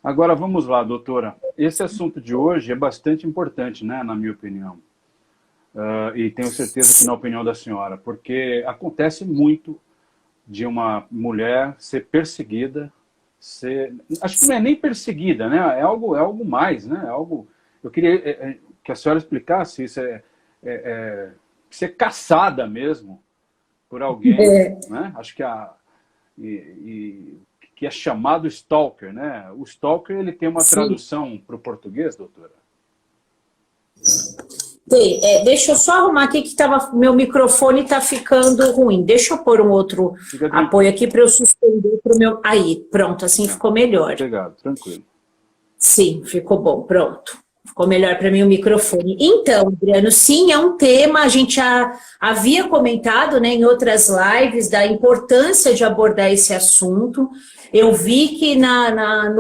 Agora vamos lá, doutora. Esse assunto de hoje é bastante importante, né, na minha opinião. E tenho certeza que na opinião da senhora, porque acontece muito de uma mulher ser perseguida, acho que não é nem perseguida, né? É algo mais, né? Eu queria que a senhora explicasse isso, ser caçada mesmo por alguém, né? Acho que que é chamado stalker, né? O stalker, ele tem uma tradução para o português, doutora? Deixa eu só arrumar aqui que meu microfone está ficando ruim. Deixa eu pôr um outro apoio aqui para eu suspender para o meu... Aí, pronto, assim ficou melhor. Obrigado, tranquilo. Sim, ficou bom, pronto. Ficou melhor para mim o microfone. Então, Adriano, sim, é um tema, a gente já havia comentado, né, em outras lives da importância de abordar esse assunto. Eu vi que na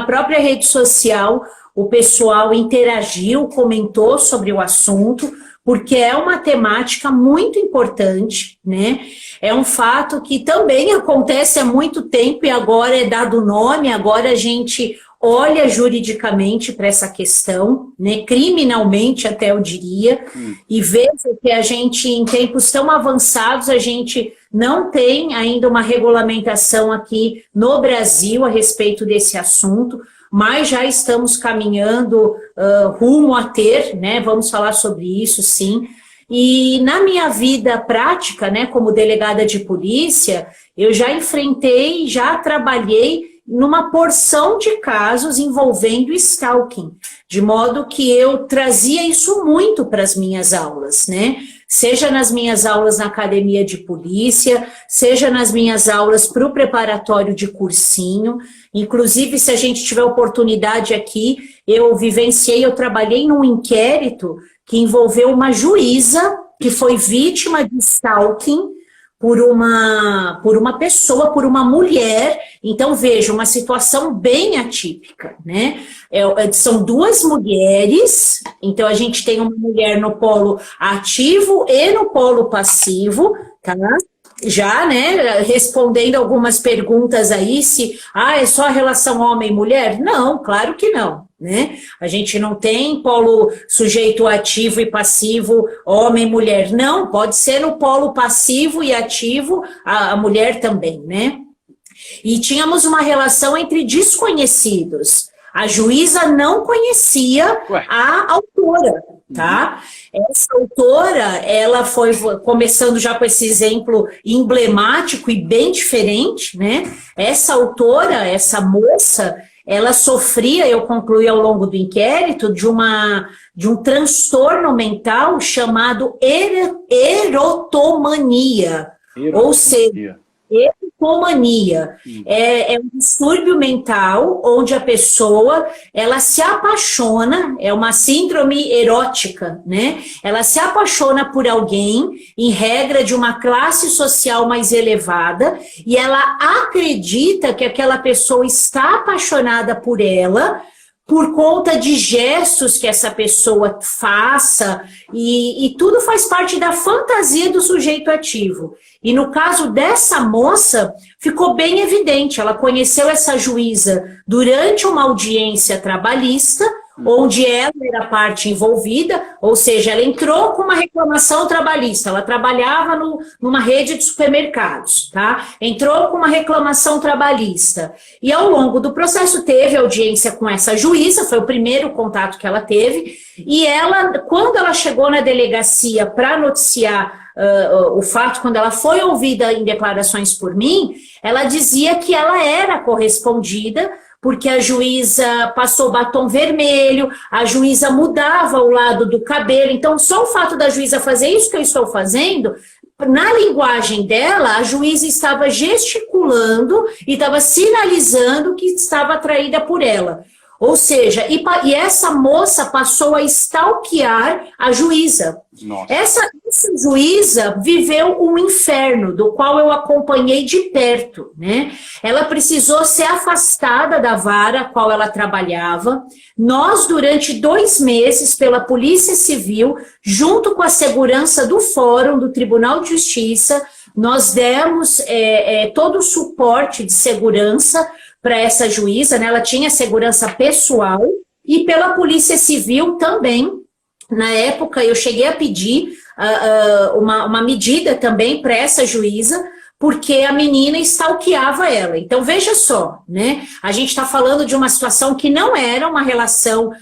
própria rede social o pessoal interagiu, comentou sobre o assunto, porque é uma temática muito importante, né? É um fato que também acontece há muito tempo e agora é dado nome, agora a gente olha juridicamente para essa questão, né? Criminalmente até eu diria, e veja que a gente, em tempos tão avançados, a gente não tem ainda uma regulamentação aqui no Brasil a respeito desse assunto, mas já estamos caminhando rumo a ter, né? Vamos falar sobre isso, sim. E na minha vida prática, né, como delegada de polícia, eu já enfrentei, já trabalhei numa porção de casos envolvendo stalking, de modo que eu trazia isso muito para as minhas aulas, né? Seja nas minhas aulas na academia de polícia, seja nas minhas aulas para o preparatório de cursinho. Inclusive, se a gente tiver oportunidade aqui, eu trabalhei num inquérito que envolveu uma juíza que foi vítima de stalking por uma pessoa, por uma mulher. Então, veja, uma situação bem atípica, né? São duas mulheres, então a gente tem uma mulher no polo ativo e no polo passivo, tá? Já, né, respondendo algumas perguntas aí, é só a relação homem-mulher? Não, claro que não, né? A gente não tem polo sujeito ativo e passivo, homem-mulher, não, pode ser no polo passivo e ativo, a mulher também, né? E tínhamos uma relação entre desconhecidos. A juíza não conhecia a autora, tá? Essa autora, ela foi, começando já com esse exemplo emblemático e bem diferente, né? Essa autora, essa moça, ela sofria, eu concluí ao longo do inquérito, de um transtorno mental chamado erotomania. Ou seja, erotomania é um distúrbio mental onde a pessoa, ela se apaixona, é uma síndrome erótica, né? Ela se apaixona por alguém, em regra de uma classe social mais elevada, e ela acredita que aquela pessoa está apaixonada por ela, por conta de gestos que essa pessoa faça, e tudo faz parte da fantasia do sujeito ativo. E no caso dessa moça, ficou bem evidente, ela conheceu essa juíza durante uma audiência trabalhista, onde ela era parte envolvida, ou seja, ela entrou com uma reclamação trabalhista, ela trabalhava numa rede de supermercados, tá? Entrou com uma reclamação trabalhista, e ao longo do processo teve audiência com essa juíza, foi o primeiro contato que ela teve, e ela, quando ela chegou na delegacia para noticiar o fato, quando ela foi ouvida em declarações por mim, ela dizia que ela era correspondida, porque a juíza passou batom vermelho, a juíza mudava o lado do cabelo, então só o fato da juíza fazer isso que eu estou fazendo, na linguagem dela, a juíza estava gesticulando e estava sinalizando que estava atraída por ela. Ou seja, e essa moça passou a stalkear a juíza. Essa juíza viveu um inferno, do qual eu acompanhei de perto, né? Ela precisou ser afastada da vara a qual ela trabalhava. Nós, durante 2 meses, pela Polícia Civil, junto com a segurança do Fórum do Tribunal de Justiça, nós demos todo o suporte de segurança para essa juíza, né? Ela tinha segurança pessoal e pela Polícia Civil também. Na época, eu cheguei a pedir uma medida também para essa juíza, porque a menina stalkeava ela. Então, veja só, né? A gente está falando de uma situação que não era uma relação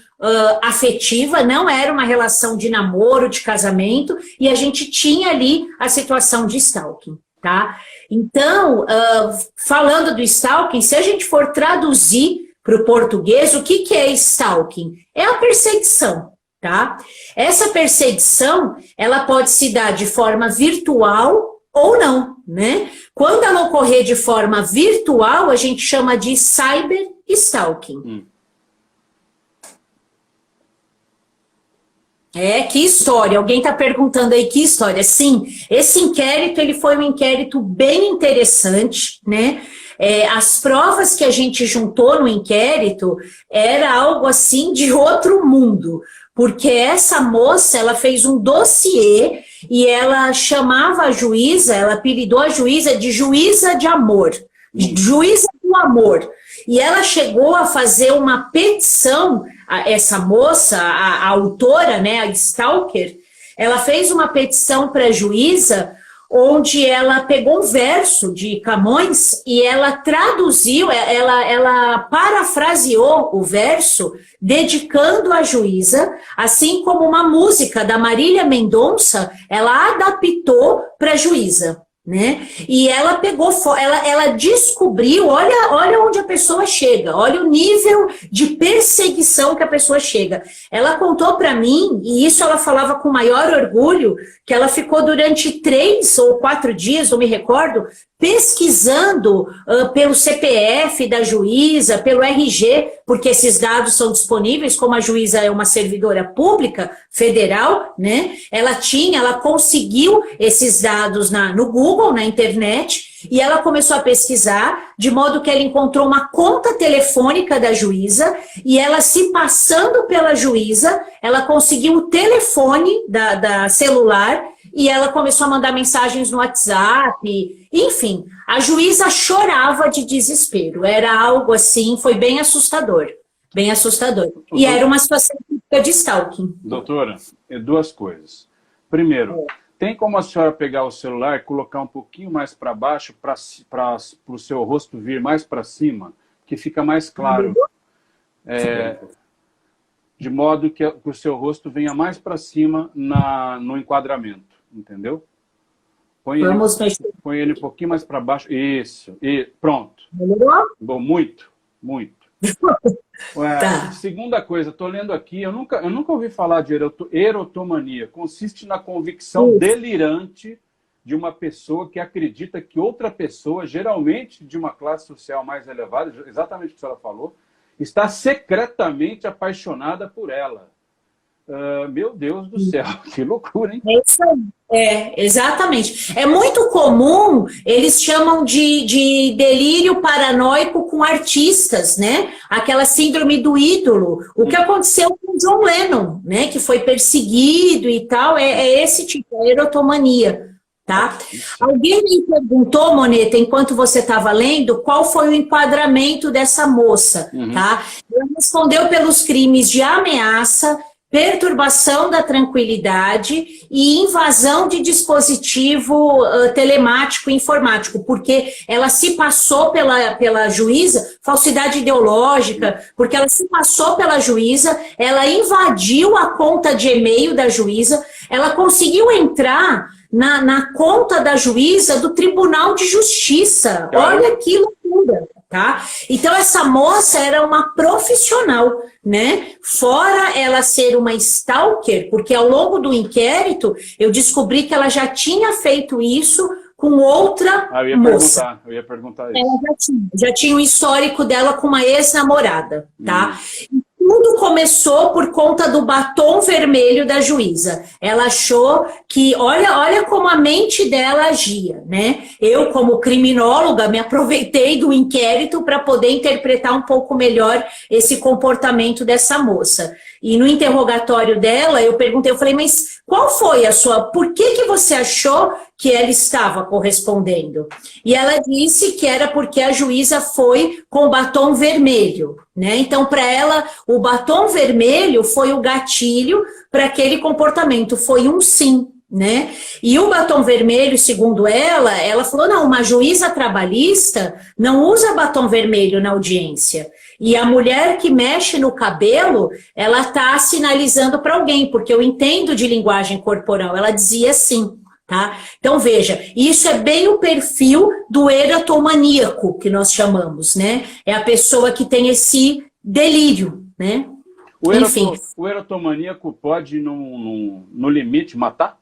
afetiva, não era uma relação de namoro, de casamento, e a gente tinha ali a situação de stalking, tá? Então, falando do stalking, se a gente for traduzir para o português, o que é stalking? É a perseguição, tá? Essa perseguição, ela pode se dar de forma virtual ou não, né? Quando ela ocorrer de forma virtual, a gente chama de cyberstalking. Que história? Alguém está perguntando aí que história? Sim, esse inquérito ele foi um inquérito bem interessante, né? As provas que a gente juntou no inquérito era algo assim de outro mundo, porque essa moça, ela fez um dossiê e ela chamava a juíza, ela apelidou a juíza de juíza de amor, juíza do amor. E ela chegou a fazer uma petição, essa moça, a autora, né, a stalker, ela fez uma petição para a juíza, onde ela pegou um verso de Camões e ela traduziu, ela parafraseou o verso, dedicando à juíza, assim como uma música da Marília Mendonça, ela adaptou para a juíza, né? E ela pegou, ela descobriu, olha onde a pessoa chega, olha o nível de perseguição que a pessoa chega. Ela contou para mim, e isso ela falava com maior orgulho, que ela ficou durante 3 ou 4 dias, não me recordo, pesquisando pelo CPF da juíza, pelo RG, porque esses dados são disponíveis, como a juíza é uma servidora pública federal, né? Ela conseguiu esses dados no Google, na internet, e ela começou a pesquisar, de modo que ela encontrou uma conta telefônica da juíza, e ela, se passando pela juíza, ela conseguiu o telefone da celular, e ela começou a mandar mensagens no WhatsApp, enfim, a juíza chorava de desespero, era algo assim, foi bem assustador, bem assustador. E era uma situação típica de stalking. Doutora, 2 coisas. Primeiro, tem como a senhora pegar o celular e colocar um pouquinho mais para baixo, para o seu rosto vir mais para cima, que fica mais claro, de modo que o seu rosto venha mais para cima no enquadramento. Entendeu? Põe ele um pouquinho mais para baixo. Isso. E pronto. Melhorou? Bom, muito. Tá. Segunda coisa, estou lendo aqui, eu nunca ouvi falar de erotomania. Consiste na convicção delirante de uma pessoa que acredita que outra pessoa, geralmente de uma classe social mais elevada, exatamente o que a senhora falou, está secretamente apaixonada por ela. Meu Deus do céu, que loucura, hein? É isso aí. Exatamente. É muito comum, eles chamam de delírio paranoico com artistas, né? Aquela síndrome do ídolo. O que aconteceu com John Lennon, né? Que foi perseguido e tal, é esse tipo, a erotomania, tá? Alguém me perguntou, Moneta, enquanto você estava lendo, qual foi o enquadramento dessa moça, tá? Ela respondeu pelos crimes de ameaça, perturbação da tranquilidade e invasão de dispositivo telemático e informático, porque ela se passou pela juíza, falsidade ideológica, porque ela se passou pela juíza, ela invadiu a conta de e-mail da juíza, ela conseguiu entrar na conta da juíza do Tribunal de Justiça. Olha que loucura, tá? Então, essa moça era uma profissional, né? Fora ela ser uma stalker, porque ao longo do inquérito eu descobri que ela já tinha feito isso com outra moça. Eu ia perguntar isso. Ela já tinha um histórico dela com uma ex-namorada, tá? Tudo começou por conta do batom vermelho da juíza. Ela achou que, olha como a mente dela agia, né? Eu, como criminóloga, me aproveitei do inquérito para poder interpretar um pouco melhor esse comportamento dessa moça. E no interrogatório dela, eu falei, mas qual foi por que você achou que ela estava correspondendo. E ela disse que era porque a juíza foi com batom vermelho, né? Então, para ela, o batom vermelho foi o gatilho para aquele comportamento, foi um sim, né? E o batom vermelho, segundo ela falou, não, uma juíza trabalhista não usa batom vermelho na audiência. E a mulher que mexe no cabelo, ela está sinalizando para alguém, porque eu entendo de linguagem corporal, ela dizia assim, tá? Então, veja, isso é bem o perfil do erotomaníaco, que nós chamamos, né? É a pessoa que tem esse delírio, né? Enfim. O erotomaníaco pode, no limite, matar?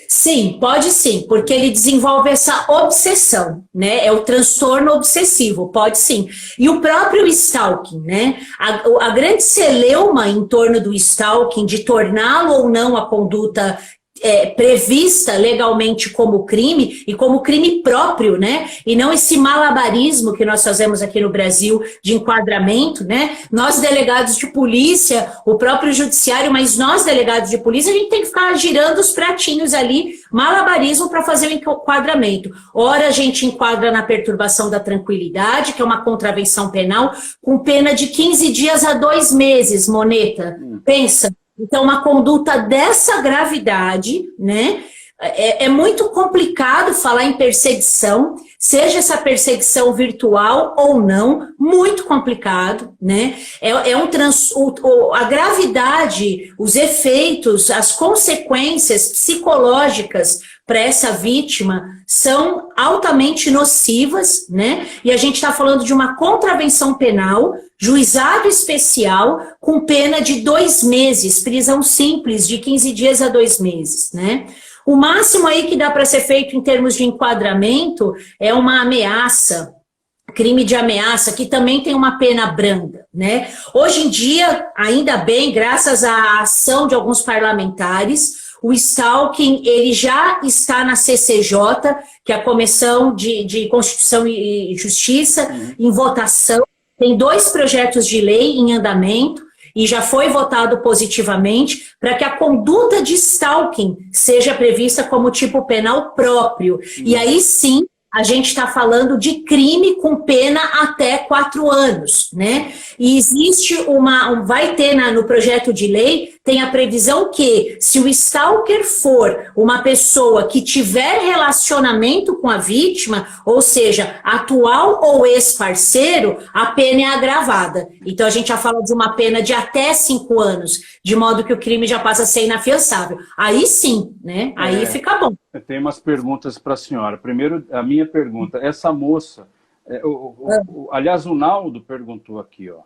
Sim, pode sim, porque ele desenvolve essa obsessão, né? É o transtorno obsessivo, pode sim. E o próprio stalking, né? A grande celeuma em torno do stalking, de torná-lo ou não a conduta prevista legalmente como crime, e como crime próprio, né? E não esse malabarismo que nós fazemos aqui no Brasil de enquadramento, né? Nós, delegados de polícia, o próprio judiciário, mas nós, delegados de polícia, a gente tem que ficar girando os pratinhos ali, malabarismo para fazer o enquadramento. Ora, a gente enquadra na perturbação da tranquilidade, que é uma contravenção penal, com pena de 15 dias a 2 meses, Moneta. Pensa. Então, uma conduta dessa gravidade, né? É muito complicado falar em perseguição, seja essa perseguição virtual ou não, muito complicado, né? A gravidade, os efeitos, as consequências psicológicas para essa vítima são altamente nocivas, né? E a gente está falando de uma contravenção penal, juizado especial, com pena de 2 meses, prisão simples de 15 dias a 2 meses, né? O máximo aí que dá para ser feito em termos de enquadramento é uma ameaça, crime de ameaça, que também tem uma pena branda, né? Hoje em dia, ainda bem, graças à ação de alguns parlamentares, o stalking, ele já está na CCJ, que é a Comissão de Constituição e Justiça, em votação. Tem 2 projetos de lei em andamento, e já foi votado positivamente para que a conduta de stalking seja prevista como tipo penal próprio. E aí sim, a gente está falando de crime com pena até 4 anos, né? E existe vai ter no projeto de lei, tem a previsão que, se o stalker for uma pessoa que tiver relacionamento com a vítima, ou seja, atual ou ex-parceiro, a pena é agravada. Então a gente já fala de uma pena de até 5 anos, de modo que o crime já passa a ser inafiançável. Aí sim, né? Aí fica bom. Eu tenho umas perguntas para a senhora. Primeiro, a minha pergunta, essa moça, aliás, o Naldo perguntou aqui, ó,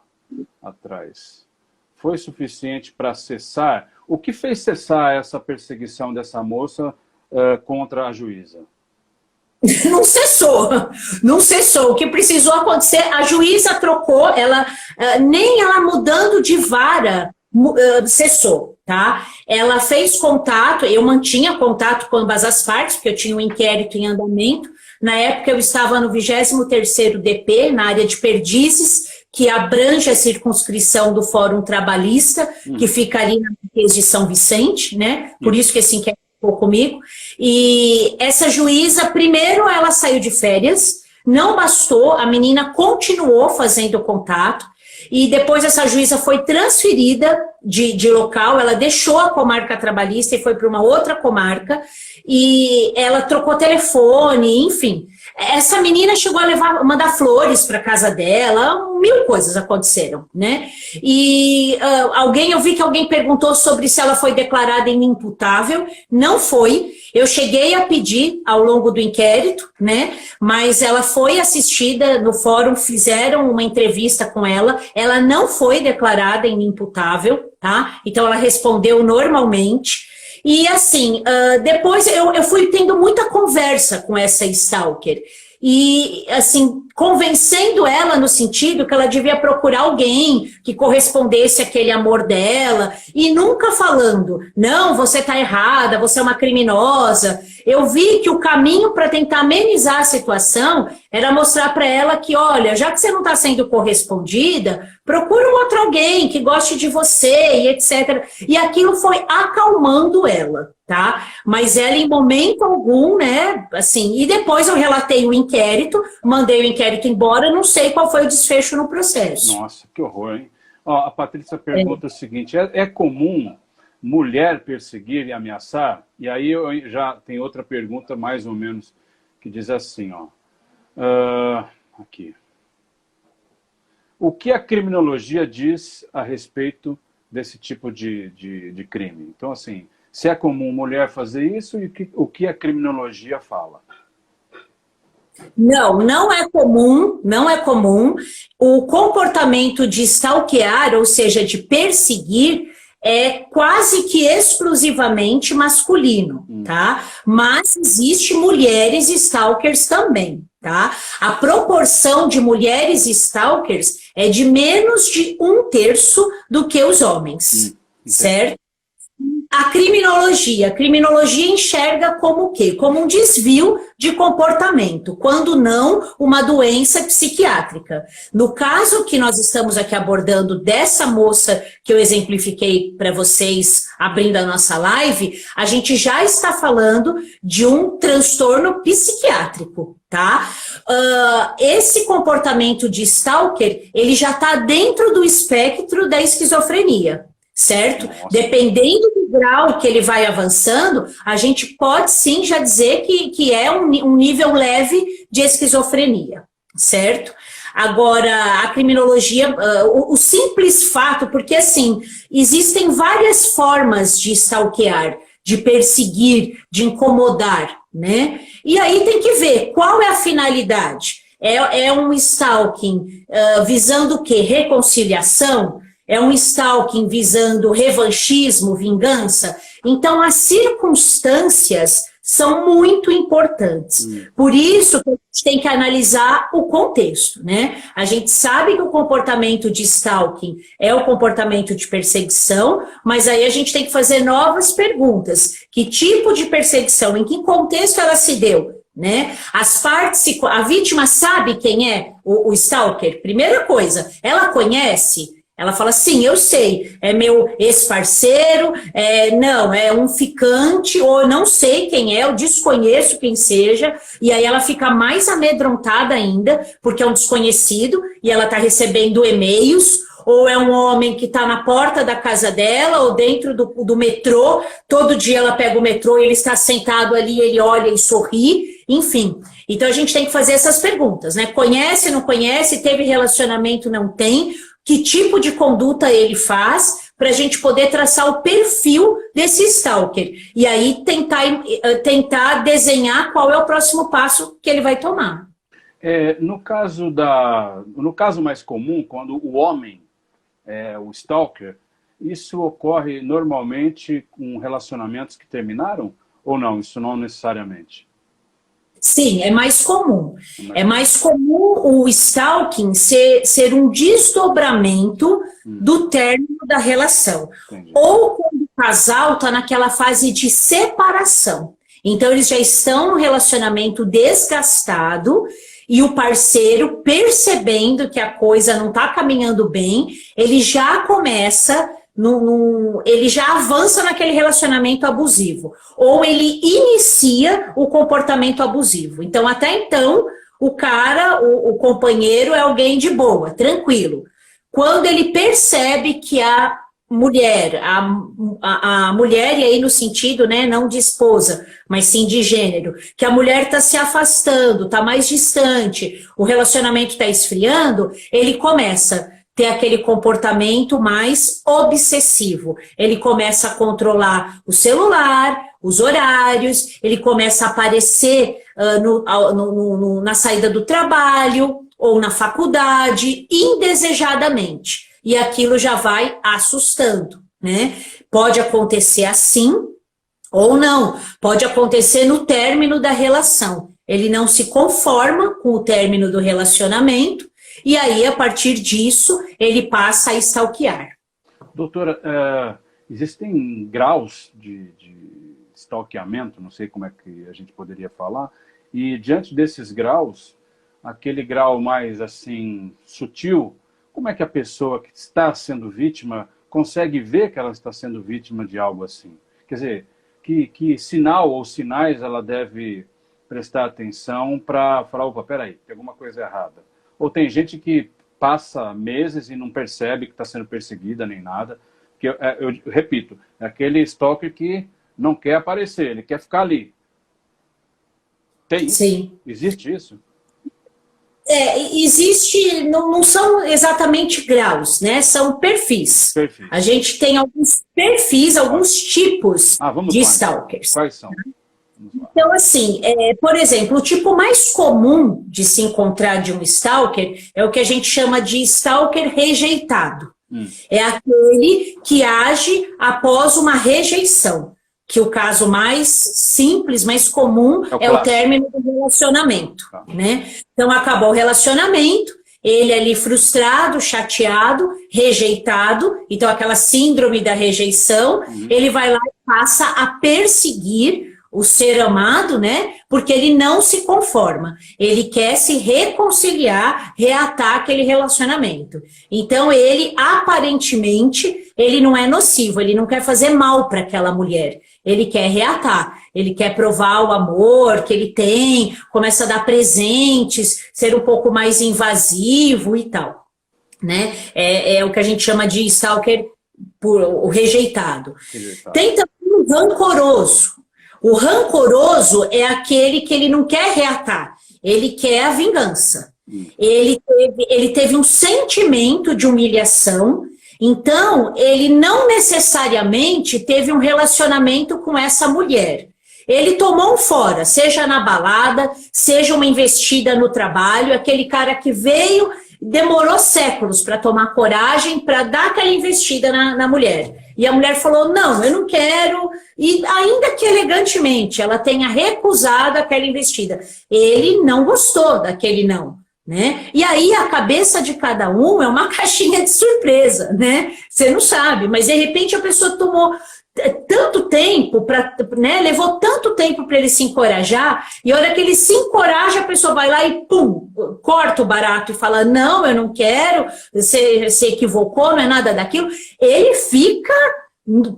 atrás, foi suficiente para cessar? O que fez cessar essa perseguição dessa moça contra a juíza? Não cessou, não cessou. O que precisou acontecer, a juíza trocou, nem ela mudando de vara, cessou, tá? Ela fez contato, eu mantinha contato com ambas as partes, porque eu tinha um inquérito em andamento. Na época eu estava no 23º DP, na área de Perdizes, que abrange a circunscrição do Fórum Trabalhista, que fica ali na Marquês de São Vicente, né? Por isso que esse inquérito ficou comigo. E essa juíza, primeiro ela saiu de férias, não bastou, a menina continuou fazendo contato, e depois essa juíza foi transferida de local, ela deixou a comarca trabalhista e foi para uma outra comarca, e ela trocou telefone, enfim. Essa menina chegou a mandar flores para casa dela, 1000 coisas aconteceram, né? E eu vi que alguém perguntou sobre se ela foi declarada inimputável, não foi. Eu cheguei a pedir ao longo do inquérito, né? Mas ela foi assistida no fórum, fizeram uma entrevista com ela não foi declarada inimputável, tá? Então ela respondeu normalmente. E assim, depois eu fui tendo muita conversa com essa stalker. E assim, convencendo ela no sentido que ela devia procurar alguém que correspondesse àquele amor dela. E nunca falando, não, você tá errada, você é uma criminosa. eu vi que o caminho para tentar amenizar a situação era mostrar para ela que, olha, já que você não está sendo correspondida, procura um outro alguém que goste de você e etc. E aquilo foi acalmando ela, tá? Mas ela, em momento algum, né, assim, e depois eu relatei o inquérito, mandei o inquérito embora, não sei qual foi o desfecho no processo. Nossa, que horror, hein? Ó, a Patrícia pergunta o seguinte, é comum mulher perseguir e ameaçar? E aí eu já tem outra pergunta mais ou menos que diz assim, ó. Aqui. O que a criminologia diz a respeito desse tipo de crime? Então, assim, se é comum mulher fazer isso e o que a criminologia fala? Não, não é comum, não é comum. O comportamento de stalkear, ou seja, de perseguir, é quase que exclusivamente masculino, tá? Mas existe mulheres stalkers também, tá? A proporção de mulheres stalkers é de menos de 1/3 do que os homens, certo? A criminologia enxerga como o quê? Como um desvio de comportamento, quando não uma doença psiquiátrica. No caso que nós estamos aqui abordando dessa moça que eu exemplifiquei para vocês abrindo a nossa live, a gente já está falando de um transtorno psiquiátrico, tá? Esse comportamento de stalker, ele já está dentro do espectro da esquizofrenia. Certo? Nossa. Dependendo do grau que ele vai avançando, a gente pode sim já dizer que é um nível leve de esquizofrenia, certo? Agora, a criminologia, o simples fato, porque assim, existem várias formas de stalkear, de perseguir, de incomodar, né? E aí tem que ver qual é a finalidade. É um stalking visando o quê? Reconciliação? É um stalking visando revanchismo, vingança? Então, as circunstâncias são muito importantes. Por isso que a gente tem que analisar o contexto, né? A gente sabe que o comportamento de stalking é o comportamento de perseguição, mas aí a gente tem que fazer novas perguntas. Que tipo de perseguição? Em que contexto ela se deu? Né? A vítima sabe quem é o stalker? Primeira coisa, ela conhece? Ela fala, sim, eu sei, é meu ex-parceiro, não, é um ficante, ou eu não sei quem é, eu desconheço quem seja, e aí ela fica mais amedrontada ainda, porque é um desconhecido, e ela está recebendo e-mails, ou é um homem que está na porta da casa dela, ou dentro do metrô, todo dia ela pega o metrô e ele está sentado ali, ele olha e sorri, enfim. Então a gente tem que fazer essas perguntas, né? Conhece, não conhece, teve relacionamento, não tem? Que tipo de conduta ele faz, para a gente poder traçar o perfil desse stalker. E aí tentar desenhar qual é o próximo passo que ele vai tomar. No caso mais comum, quando o homem é o stalker, isso ocorre normalmente com relacionamentos que terminaram? Ou não? Isso não necessariamente? Sim, é mais comum. É mais comum o stalking ser um desdobramento do término da relação. Entendi. Ou quando o casal está naquela fase de separação. Então, eles já estão no relacionamento desgastado e o parceiro, percebendo que a coisa não está caminhando bem, ele já começa... ele já avança naquele relacionamento abusivo, ou ele inicia o comportamento abusivo. Então, até então, o cara, o companheiro é alguém de boa, tranquilo. Quando ele percebe que a mulher, a mulher, e aí no sentido, né, não de esposa, mas sim de gênero, que a mulher está se afastando, está mais distante, o relacionamento está esfriando, ele começa ter aquele comportamento mais obsessivo. Ele começa a controlar o celular, os horários, ele começa a aparecer na saída do trabalho ou na faculdade, indesejadamente. E aquilo já vai assustando, né? Pode acontecer assim ou não. Pode acontecer no término da relação. Ele não se conforma com o término do relacionamento, e aí, a partir disso, ele passa a stalkear. Doutora, existem graus de stalkeamento, não sei como é que a gente poderia falar, e diante desses graus, aquele grau mais assim sutil, como é que a pessoa que está sendo vítima consegue ver que ela está sendo vítima de algo assim? Quer dizer, que sinal ou sinais ela deve prestar atenção para falar, opa, peraí, tem alguma coisa errada. Ou tem gente que passa meses e não percebe que está sendo perseguida nem nada. Que eu repito, é aquele stalker que não quer aparecer, ele quer ficar ali. Tem isso? Sim. Existe isso? Existe, não são exatamente graus, né? São perfis. A gente tem alguns perfis, alguns tipos de stalkers. Quais são? Então, assim, por exemplo, o tipo mais comum de se encontrar de um stalker é o que a gente chama de stalker rejeitado. É aquele que age após uma rejeição. Que o caso mais simples, mais comum, é o término do relacionamento. Né? Então, acabou o relacionamento, ele ali frustrado, chateado, rejeitado, então aquela síndrome da rejeição, ele vai lá e passa a perseguir o ser amado, né? Porque ele não se conforma, ele quer se reconciliar, reatar aquele relacionamento. Então ele, aparentemente, ele não é nocivo, ele não quer fazer mal para aquela mulher, ele quer reatar, ele quer provar o amor que ele tem, começa a dar presentes, ser um pouco mais invasivo e tal, né? É o que a gente chama de stalker, o rejeitado. Tem também o rancoroso. O rancoroso é aquele que ele não quer reatar, ele quer a vingança. Ele teve um sentimento de humilhação, então ele não necessariamente teve um relacionamento com essa mulher. Ele tomou um fora, seja na balada, seja uma investida no trabalho, aquele cara que veio, demorou séculos para tomar coragem, para dar aquela investida na mulher. E a mulher falou, não, eu não quero, e ainda que elegantemente ela tenha recusado aquela investida. Ele não gostou daquele não, né? E aí a cabeça de cada um é uma caixinha de surpresa, né? Você não sabe, mas de repente a pessoa tomou tanto tempo, né? Levou tanto tempo para ele se encorajar, e a hora que ele se encoraja, a pessoa vai lá e pum, corta o barato e fala, não, eu não quero, você se equivocou, não é nada daquilo. Ele fica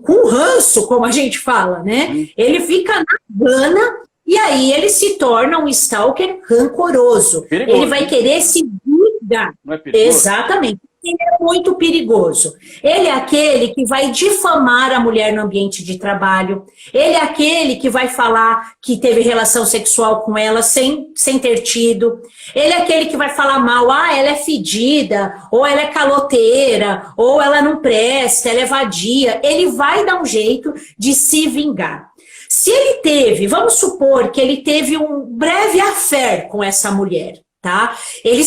com ranço, como a gente fala, né? Ele fica na gana, e aí ele se torna um stalker rancoroso. Perigoso. Ele vai querer se vingar. Não é perigoso? Exatamente. Ele é muito perigoso. Ele é aquele que vai difamar a mulher no ambiente de trabalho. Ele é aquele que vai falar que teve relação sexual com ela sem ter tido. Ele é aquele que vai falar mal, ela é fedida, ou ela é caloteira, ou ela não presta, ela é vadia. Ele vai dar um jeito de se vingar. Se ele teve, vamos supor que ele teve um breve affair com essa mulher. Tá? Ele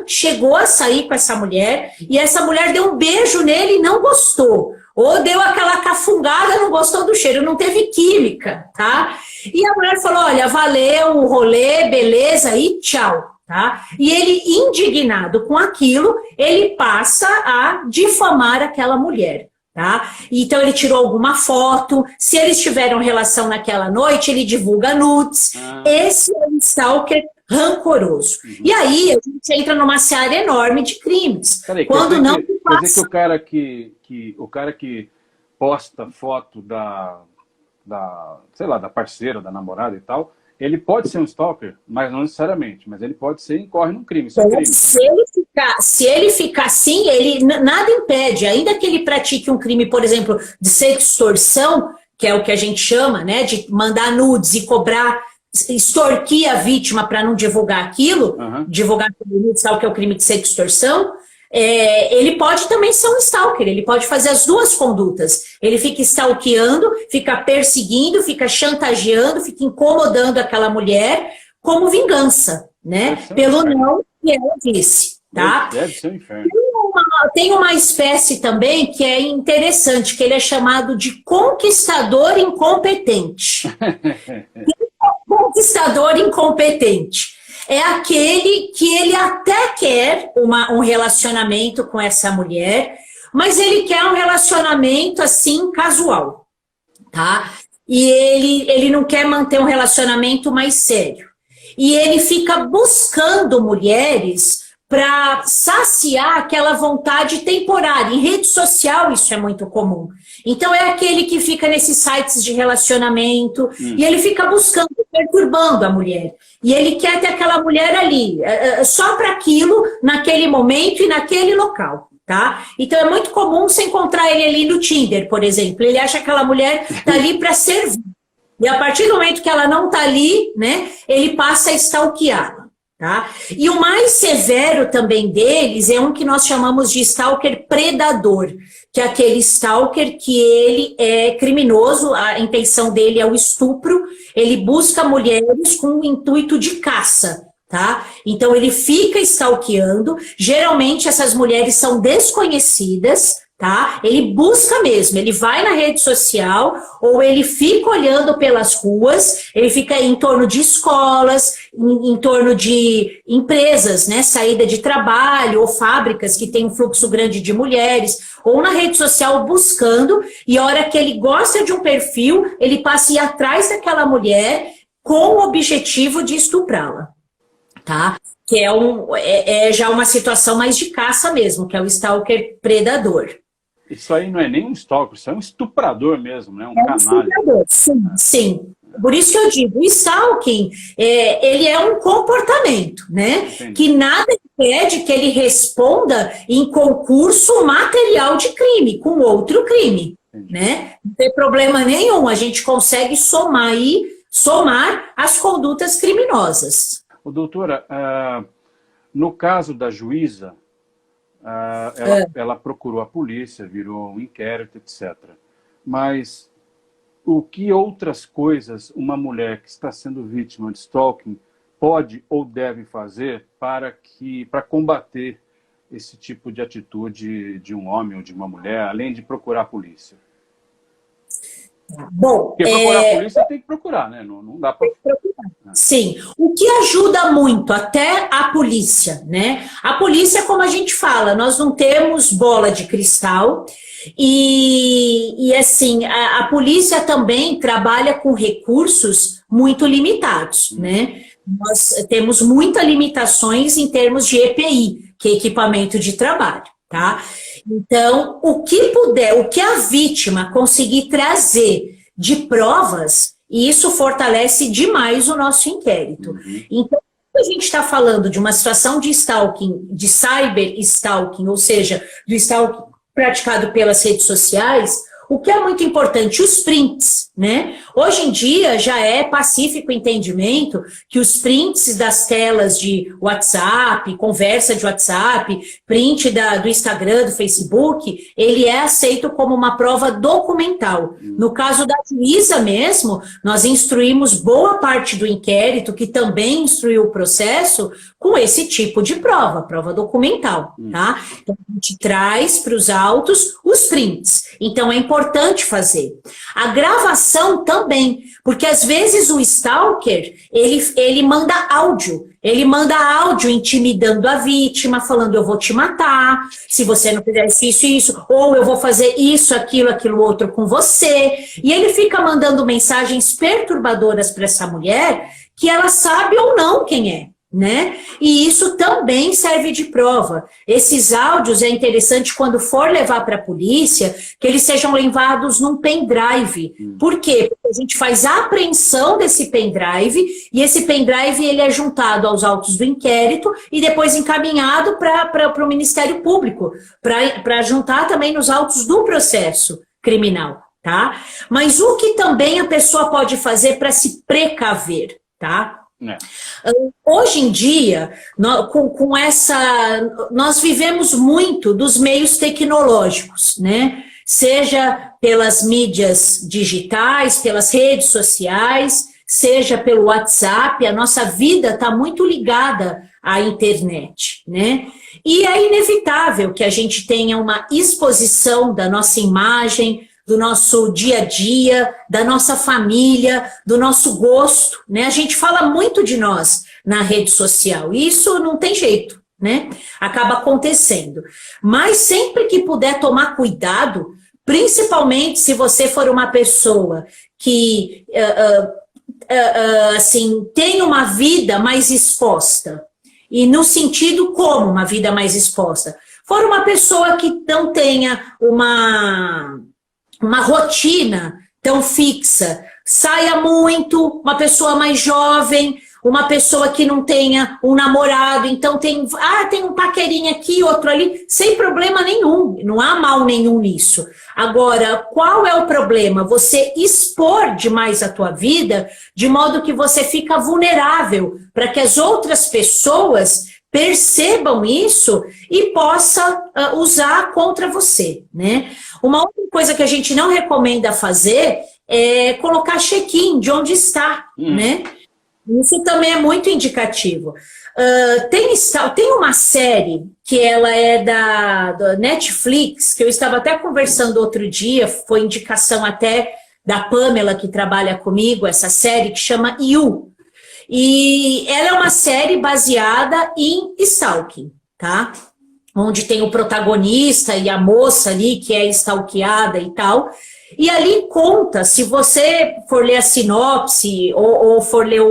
chegou a sair com essa mulher, e essa mulher deu um beijo nele e não gostou. Ou deu aquela cafungada, não gostou do cheiro, não teve química, tá? E a mulher falou, olha, valeu o rolê, beleza, e tchau, tá? E ele, indignado com aquilo, ele passa a difamar aquela mulher. Tá? Então ele tirou alguma foto, se eles tiveram relação naquela noite, ele divulga nudes. Esse é um stalker rancoroso. E aí a gente entra numa seara enorme de crimes. Peraí, quando quer não dizer que o cara que posta foto da sei lá, da parceira, da namorada e tal, ele pode ser um stalker, mas não necessariamente, mas ele pode ser e incorre num crime. Isso é crime. Se ele ficar assim, nada impede, ainda que ele pratique um crime, por exemplo, de sextorção, que é o que a gente chama, né, de mandar nudes e cobrar, extorquir a vítima para não divulgar aquilo, divulgar nudes, sabe o que é o crime de sextorção, ele pode também ser um stalker, ele pode fazer as duas condutas. Ele fica stalkeando, fica perseguindo, fica chantageando, fica incomodando aquela mulher como vingança, né? Pelo não que ela disse, tá? Deve ser um inferno. Tem uma espécie também que é interessante, que ele é chamado de conquistador incompetente. Conquistador incompetente. É aquele que ele até quer um relacionamento com essa mulher, mas ele quer um relacionamento assim, casual, tá? e ele não quer manter um relacionamento mais sério. E ele fica buscando mulheres para saciar aquela vontade temporária. Em rede social isso é muito comum. Então é aquele que fica nesses sites de relacionamento e ele fica buscando, perturbando a mulher. E ele quer ter aquela mulher ali, só para aquilo, naquele momento e naquele local. Tá? Então é muito comum você encontrar ele ali no Tinder, por exemplo. Ele acha que aquela mulher está ali para servir. E a partir do momento que ela não está ali, né, ele passa a stalkeá-la. Tá? E o mais severo também deles é um que nós chamamos de stalker predador, que é aquele stalker que ele é criminoso, a intenção dele é o estupro, ele busca mulheres com o intuito de caça. Tá? Então ele fica stalkeando, geralmente essas mulheres são desconhecidas, tá? Ele busca mesmo, ele vai na rede social ou ele fica olhando pelas ruas, ele fica em torno de escolas, em torno de empresas, né? Saída de trabalho ou fábricas que tem um fluxo grande de mulheres, ou na rede social buscando, e a hora que ele gosta de um perfil, ele passa a ir atrás daquela mulher com o objetivo de estuprá-la. Tá? Que é já uma situação mais de caça mesmo, que é o stalker predador. Isso aí não é nem um stalker, isso é um estuprador mesmo, né? Um canalha. Estuprador, sim, sim. Por isso que eu digo, o stalking, ele é um comportamento, né? Entendi. Que nada impede que ele responda em concurso material de crime, com outro crime, né? Não tem problema nenhum, a gente consegue somar as condutas criminosas. Doutora, no caso da juíza, ela procurou a polícia, virou um inquérito, etc. Mas o que outras coisas uma mulher que está sendo vítima de stalking pode ou deve fazer para combater esse tipo de atitude de um homem ou de uma mulher, além de procurar a polícia? Bom, porque procurar a polícia tem que procurar, né? Não dá para... Sim, o que ajuda muito até a polícia, né? A polícia, como a gente fala, nós não temos bola de cristal e assim, a polícia também trabalha com recursos muito limitados, né? Nós temos muitas limitações em termos de EPI, que é equipamento de trabalho, tá? Então, o que puder, o que a vítima conseguir trazer de provas, isso fortalece demais o nosso inquérito. Então, quando a gente está falando de uma situação de stalking, de cyber stalking, ou seja, do stalking praticado pelas redes sociais, o que é muito importante, os prints, né? Hoje em dia já é pacífico o entendimento que os prints das telas de WhatsApp, conversa de WhatsApp, print do Instagram, do Facebook, ele é aceito como uma prova documental. No caso da juíza mesmo, nós instruímos boa parte do inquérito, que também instruiu o processo, com esse tipo de prova documental, tá? Então, a gente traz para os autos os prints. Então, é importante fazer. A gravação também, porque às vezes o stalker, ele manda áudio. Ele manda áudio intimidando a vítima, falando, eu vou te matar, se você não fizer isso, ou eu vou fazer isso, aquilo outro com você. E ele fica mandando mensagens perturbadoras para essa mulher, que ela sabe ou não quem é. Né? E isso também serve de prova. Esses áudios é interessante quando for levar para a polícia, que eles sejam levados num pendrive. Por quê? Porque a gente faz a apreensão desse pendrive e esse pendrive ele é juntado aos autos do inquérito e depois encaminhado para o Ministério Público, para juntar também nos autos do processo criminal, tá? Mas o que também a pessoa pode fazer para se precaver, tá? Hoje em dia, nós vivemos muito dos meios tecnológicos, né? Seja pelas mídias digitais, pelas redes sociais, seja pelo WhatsApp, a nossa vida está muito ligada à internet, né? E é inevitável que a gente tenha uma exposição da nossa imagem, do nosso dia a dia, da nossa família, do nosso gosto, né? A gente fala muito de nós na rede social, e isso não tem jeito, né? Acaba acontecendo. Mas sempre que puder tomar cuidado Principalmente se você for uma pessoa que assim, tem uma vida mais exposta. E no sentido como uma vida mais exposta? For uma pessoa que não tenha uma rotina tão fixa, saia muito, uma pessoa mais jovem, uma pessoa que não tenha um namorado, então tem um paquerinho aqui, outro ali, sem problema nenhum, não há mal nenhum nisso. Agora, qual é o problema? Você expor demais a tua vida, de modo que você fica vulnerável, para que as outras pessoas percebam isso e possa usar contra você, né? Uma outra coisa que a gente não recomenda fazer é colocar check-in de onde está, né? Isso também é muito indicativo. Tem uma série que ela é da Netflix, que eu estava até conversando outro dia, foi indicação até da Pamela, que trabalha comigo, essa série que chama You. E ela é uma série baseada em stalking, tá? Onde tem o protagonista e a moça ali que é stalkeada e tal. E ali conta, se você for ler a sinopse ou for ler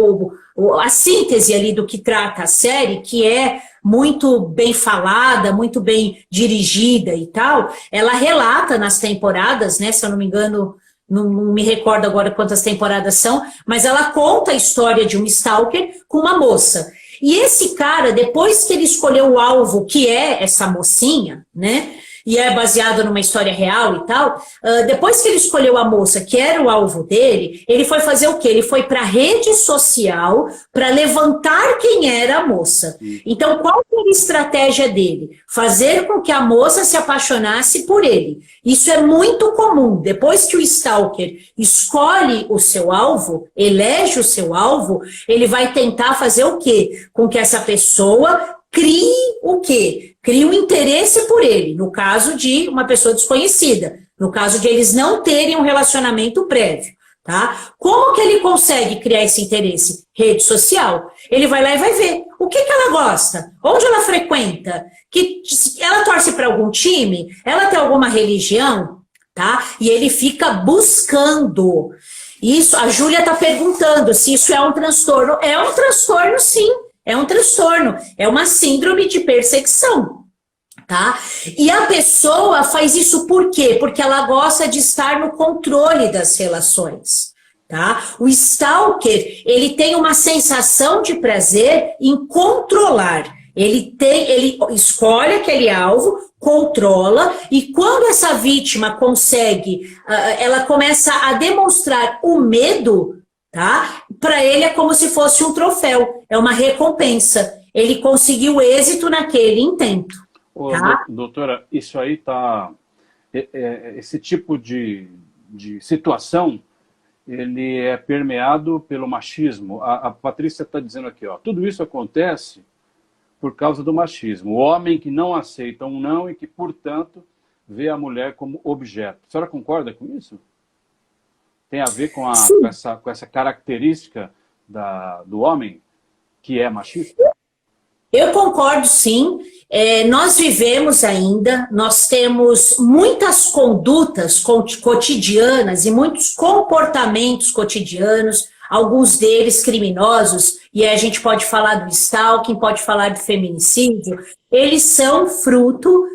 a síntese ali do que trata a série, que é muito bem falada, muito bem dirigida e tal, ela relata nas temporadas, né, se eu não me engano, não me recordo agora quantas temporadas são, mas ela conta a história de um stalker com uma moça. E esse cara, depois que ele escolheu o alvo, que é essa mocinha, né, e é baseado numa história real e tal, depois que ele escolheu a moça, que era o alvo dele, ele foi fazer o quê? Ele foi para a rede social para levantar quem era a moça. Então, qual foi a estratégia dele? Fazer com que a moça se apaixonasse por ele. Isso é muito comum. Depois que o stalker escolhe o seu alvo, elege o seu alvo, ele vai tentar fazer o quê? Com que essa pessoa crie o quê? Cria um interesse por ele, no caso de uma pessoa desconhecida, no caso de eles não terem um relacionamento prévio, tá? Como que ele consegue criar esse interesse? Rede social. Ele vai lá e vai ver o que ela gosta, onde ela frequenta, que ela torce para algum time, ela tem alguma religião, tá? E ele fica buscando. Isso, a Júlia está perguntando se isso é um transtorno. É um transtorno, sim. É um transtorno, é uma síndrome de perseguição, tá? E a pessoa faz isso por quê? Porque ela gosta de estar no controle das relações, tá? O stalker, ele tem uma sensação de prazer em controlar. Ele escolhe aquele alvo, controla, e quando essa vítima consegue, ela começa a demonstrar o medo, tá? Para ele é como se fosse um troféu, é uma recompensa. Ele conseguiu êxito naquele intento. Tá? Doutora, isso aí tá... esse tipo de situação, ele é permeado pelo machismo. A Patrícia está dizendo aqui, ó, tudo isso acontece por causa do machismo. O homem que não aceita um não e que, portanto, vê a mulher como objeto. A senhora concorda com isso? Tem a ver com essa característica do homem que é machista? Eu concordo, sim. Nós vivemos ainda, nós temos muitas condutas cotidianas e muitos comportamentos cotidianos, alguns deles criminosos, e aí a gente pode falar do stalking, pode falar do feminicídio, eles são fruto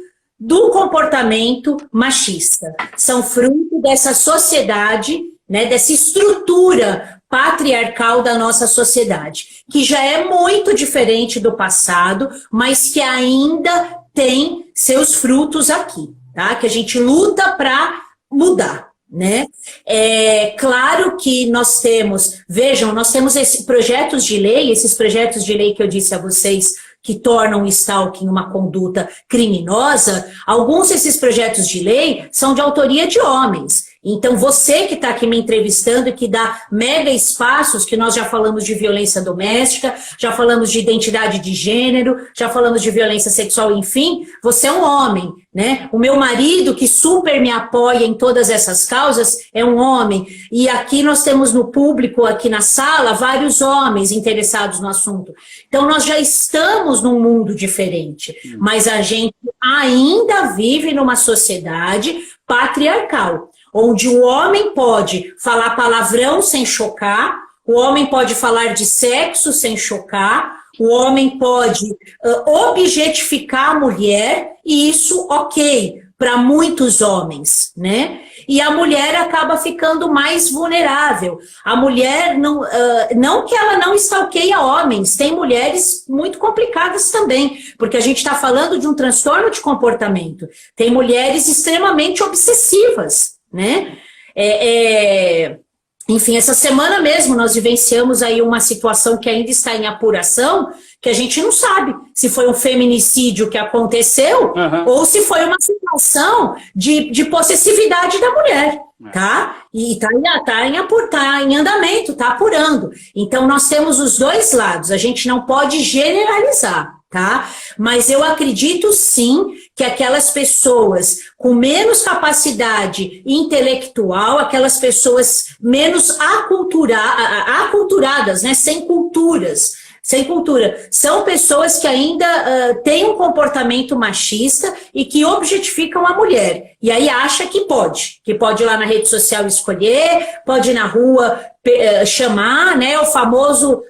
do comportamento machista, são fruto dessa sociedade, né, dessa estrutura patriarcal da nossa sociedade, que já é muito diferente do passado, mas que ainda tem seus frutos aqui, tá? Que a gente luta para mudar, né? É claro que nós temos, vejam, nós temos esses projetos de lei que eu disse a vocês, que tornam o stalking uma conduta criminosa. Alguns desses projetos de lei são de autoria de homens. Então, você que está aqui me entrevistando e que dá mega espaços, que nós já falamos de violência doméstica, já falamos de identidade de gênero, já falamos de violência sexual, enfim, você é um homem, né? O meu marido, que super me apoia em todas essas causas, é um homem. E aqui nós temos no público, aqui na sala, vários homens interessados no assunto. Então, nós já estamos num mundo diferente, mas a gente ainda vive numa sociedade patriarcal, onde o homem pode falar palavrão sem chocar, o homem pode falar de sexo sem chocar, o homem pode objetificar a mulher, e isso, ok, para muitos homens, né? E a mulher acaba ficando mais vulnerável. A mulher, não que ela não stalkeia homens, tem mulheres muito complicadas também, porque a gente está falando de um transtorno de comportamento. Tem mulheres extremamente obsessivas, né? Enfim, essa semana mesmo nós vivenciamos aí uma situação que ainda está em apuração, que a gente não sabe se foi um feminicídio que aconteceu ou se foi uma situação de possessividade da mulher, tá? E tá em andamento, tá apurando. Então nós temos os dois lados, a gente não pode generalizar, tá? Mas eu acredito sim que aquelas pessoas com menos capacidade intelectual, aquelas pessoas menos aculturadas, né? Sem cultura, são pessoas que ainda têm um comportamento machista e que objetificam a mulher. E aí acha que pode ir lá na rede social escolher, pode ir na rua chamar, né, o famoso,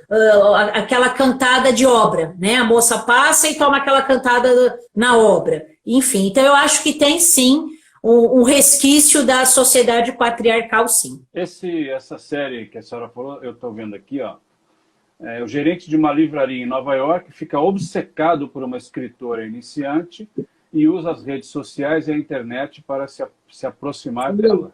aquela cantada de obra, né, a moça passa e toma aquela cantada na obra. Enfim, então eu acho que tem sim um resquício da sociedade patriarcal, sim. Essa série que a senhora falou, eu estou vendo aqui, ó. O gerente de uma livraria em Nova York fica obcecado por uma escritora iniciante e usa as redes sociais e a internet para se aproximar dela.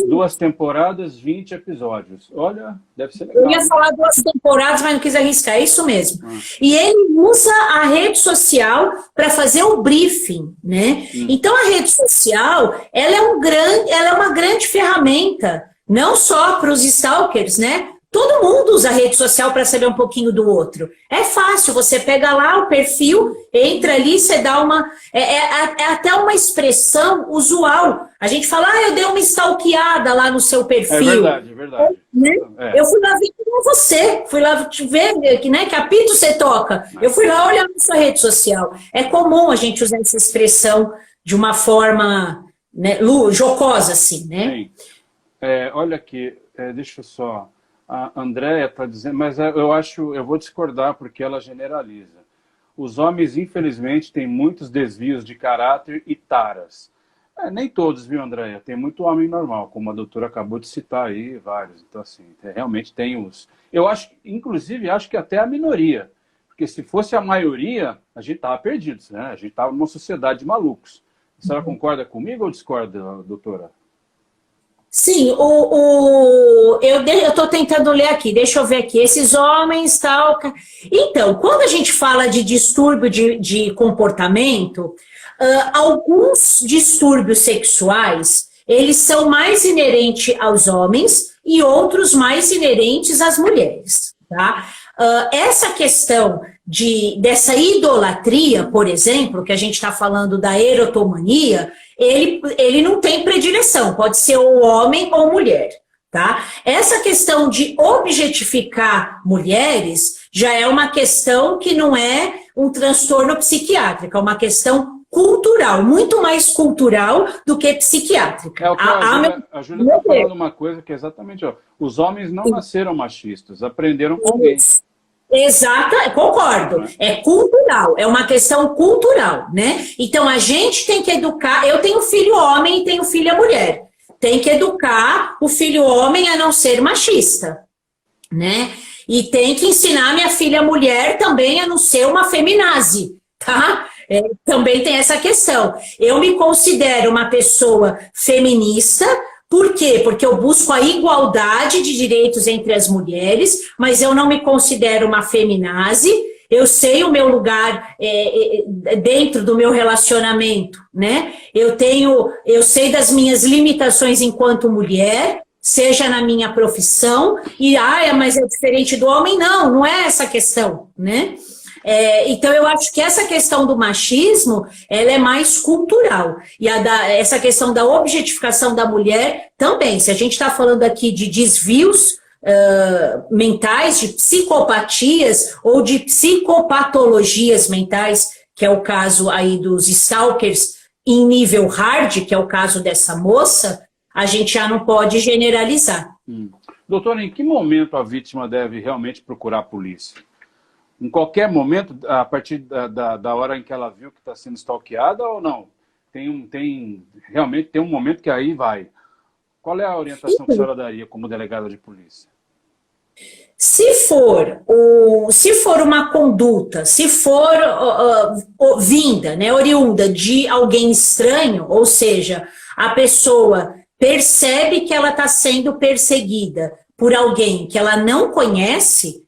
Duas temporadas, 20 episódios. Olha, deve ser legal. Eu ia falar 2 temporadas, mas não quis arriscar. É isso mesmo. E ele usa a rede social para fazer o briefing, né? Então, a rede social, ela é uma grande ferramenta, não só para os stalkers, né? Todo mundo usa a rede social para saber um pouquinho do outro. É fácil, você pega lá o perfil, entra ali, você dá uma... É até uma expressão usual. A gente fala, eu dei uma stalkeada lá no seu perfil. É verdade. Né? Eu fui lá ver com você, fui lá te ver, né, que apito você toca. Eu fui lá olhar na sua rede social. É comum a gente usar essa expressão de uma forma, né, jocosa, assim, né? Sim. Olha aqui, deixa eu só... A Andréia está dizendo, mas eu vou discordar porque ela generaliza. Os homens, infelizmente, têm muitos desvios de caráter e taras. Nem todos, viu, Andréia? Tem muito homem normal, como a doutora acabou de citar aí, vários. Então, assim, realmente tem os... Eu acho, inclusive, acho que até a minoria. Porque se fosse a maioria, a gente estava perdido, né? A gente estava numa sociedade de malucos. A senhora concorda comigo ou discorda, doutora? Sim, eu estou tentando ler aqui, deixa eu ver aqui, esses homens, tal... Então, quando a gente fala de distúrbio de comportamento, alguns distúrbios sexuais, eles são mais inerentes aos homens e outros mais inerentes às mulheres, tá? Essa questão dessa idolatria, por exemplo, que a gente está falando da erotomania, ele não tem predileção, pode ser ou homem ou mulher, tá? Essa questão de objetificar mulheres já é uma questão que não é um transtorno psiquiátrico, é uma questão cultural, muito mais cultural do que psiquiátrica. A Júlia está falando uma coisa que é exatamente, os homens não nasceram machistas, aprenderam com alguém. Exato, concordo. É cultural, é uma questão cultural, né? Então a gente tem que educar. Eu tenho filho homem e tenho filha mulher. Tem que educar o filho homem a não ser machista, né? E tem que ensinar minha filha mulher também a não ser uma feminazi, tá? Também tem essa questão. Eu me considero uma pessoa feminista. Por quê? Porque eu busco a igualdade de direitos entre as mulheres, mas eu não me considero uma feminazi, eu sei o meu lugar dentro do meu relacionamento, né? Eu sei das minhas limitações enquanto mulher, seja na minha profissão, mas é diferente do homem. Não é essa questão, né? Então, eu acho que essa questão do machismo, ela é mais cultural. E essa questão da objetificação da mulher também. Se a gente está falando aqui de desvios mentais, de psicopatias ou de psicopatologias mentais, que é o caso aí dos stalkers em nível hard, que é o caso dessa moça, a gente já não pode generalizar. Doutora, em que momento a vítima deve realmente procurar a polícia? Em qualquer momento, a partir da hora em que ela viu que está sendo stalkeada ou não? Realmente tem um momento que aí vai. Qual é a orientação que a senhora daria como delegada de polícia? Se for uma conduta, se for vinda, né, oriunda de alguém estranho, ou seja, a pessoa percebe que ela está sendo perseguida por alguém que ela não conhece,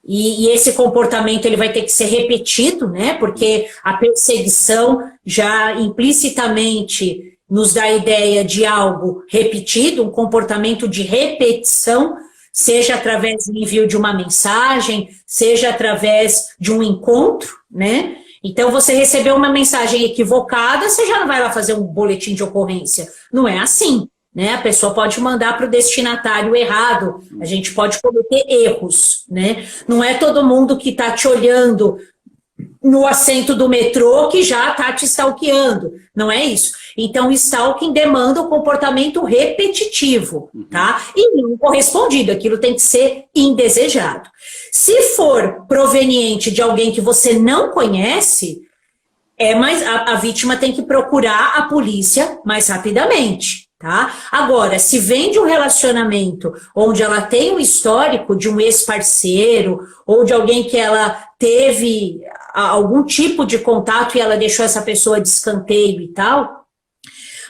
e esse comportamento ele vai ter que ser repetido, né? Porque a perseguição já implicitamente nos dá a ideia de algo repetido, um comportamento de repetição, seja através do envio de uma mensagem, seja através de um encontro, né? Então, você recebeu uma mensagem equivocada, você já não vai lá fazer um boletim de ocorrência. Não é assim. Né? A pessoa pode mandar para o destinatário errado, a gente pode cometer erros, né? Não é todo mundo que está te olhando no assento do metrô que já está te stalkeando, não é isso. Então, o stalking demanda um comportamento repetitivo, tá? E não correspondido, aquilo tem que ser indesejado. Se for proveniente de alguém que você não conhece, mas a vítima tem que procurar a polícia mais rapidamente. Tá? Agora, se vem de um relacionamento onde ela tem um histórico de um ex-parceiro ou de alguém que ela teve algum tipo de contato e ela deixou essa pessoa de escanteio e tal,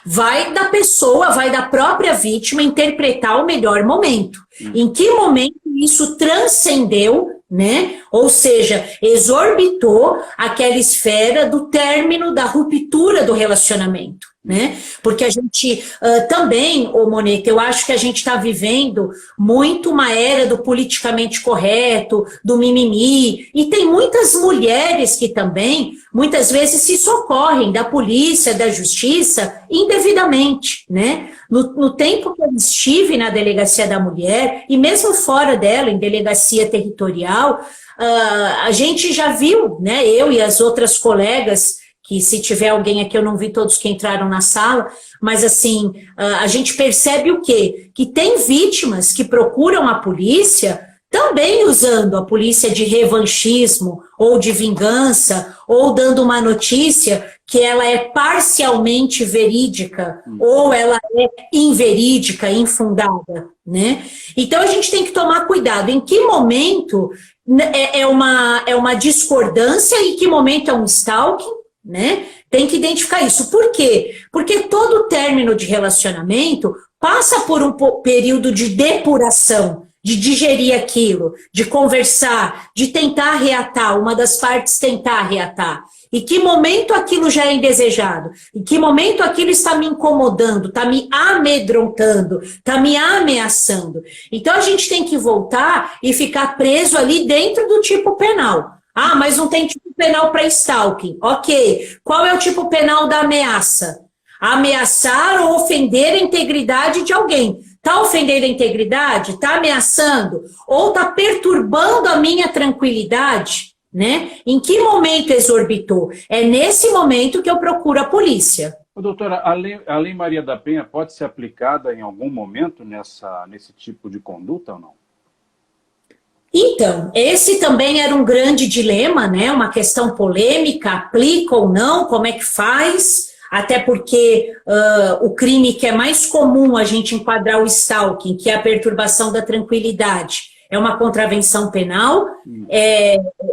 vai da pessoa, vai da própria vítima interpretar o melhor momento. Em que momento isso transcendeu, né? Ou seja, exorbitou aquela esfera do término, da ruptura do relacionamento. Né? Porque a gente também, Moneta, eu acho que a gente está vivendo muito uma era do politicamente correto, do mimimi, e tem muitas mulheres que também, muitas vezes, se socorrem da polícia, da justiça, indevidamente, né? No tempo que eu estive na Delegacia da Mulher, e mesmo fora dela, em delegacia territorial, a gente já viu, né, eu e as outras colegas, que se tiver alguém aqui, eu não vi todos que entraram na sala, mas assim, a gente percebe o quê? Que tem vítimas que procuram a polícia também usando a polícia de revanchismo ou de vingança, ou dando uma notícia que ela é parcialmente verídica, ou ela é inverídica, infundada, né? Então a gente tem que tomar cuidado. Em que momento é uma discordância e em que momento é um stalking? Né? Tem que identificar isso. Por quê? Porque todo término de relacionamento passa por um período de depuração, de digerir aquilo, de conversar, de tentar reatar, uma das partes tentar reatar. Em que momento aquilo já é indesejado? Em que momento aquilo está me incomodando, está me amedrontando, está me ameaçando? Então a gente tem que voltar e ficar preso ali dentro do tipo penal. Mas não tem tipo penal para stalking. Ok. Qual é o tipo penal da ameaça? Ameaçar ou ofender a integridade de alguém. Está ofendendo a integridade? Está ameaçando? Ou está perturbando a minha tranquilidade? Né? Em que momento exorbitou? É nesse momento que eu procuro a polícia. Doutora, a Lei Maria da Penha pode ser aplicada em algum momento nesse tipo de conduta ou não? Então, esse também era um grande dilema, né? Uma questão polêmica, aplica ou não, como é que faz? Até porque o crime que é mais comum a gente enquadrar o stalking, que é a perturbação da tranquilidade, é uma contravenção penal.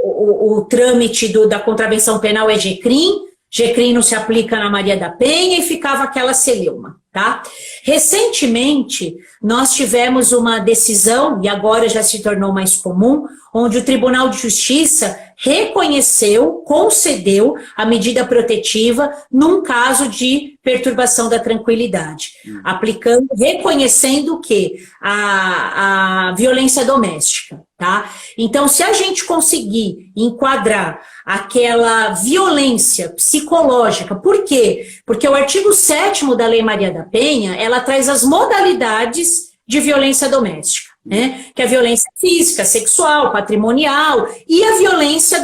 O trâmite da contravenção penal é GCRIM. GCRIM não se aplica na Maria da Penha e ficava aquela celeuma, tá? Recentemente, nós tivemos uma decisão, e agora já se tornou mais comum, onde o Tribunal de Justiça reconheceu, concedeu a medida protetiva num caso de perturbação da tranquilidade, aplicando, reconhecendo o quê? A violência doméstica, tá? Então, se a gente conseguir enquadrar aquela violência psicológica, por quê? Porque o artigo 7º da Lei Maria da Penha, ela traz as modalidades de violência doméstica, né? Que é a violência física, sexual, patrimonial e a violência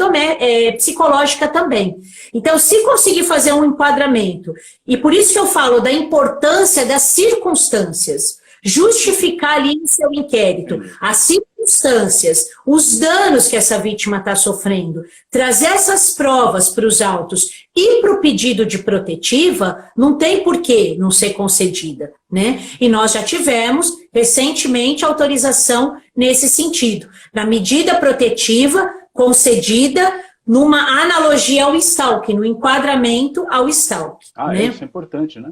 psicológica também. Então, se conseguir fazer um enquadramento, e por isso que eu falo da importância das circunstâncias, justificar ali em seu inquérito as circunstâncias, os danos que essa vítima está sofrendo, trazer essas provas para os autos e para o pedido de protetiva, não tem por que não ser concedida, né? E nós já tivemos recentemente autorização nesse sentido, na medida protetiva concedida numa analogia ao stalking, no enquadramento ao stalking. Né? Isso é importante, né?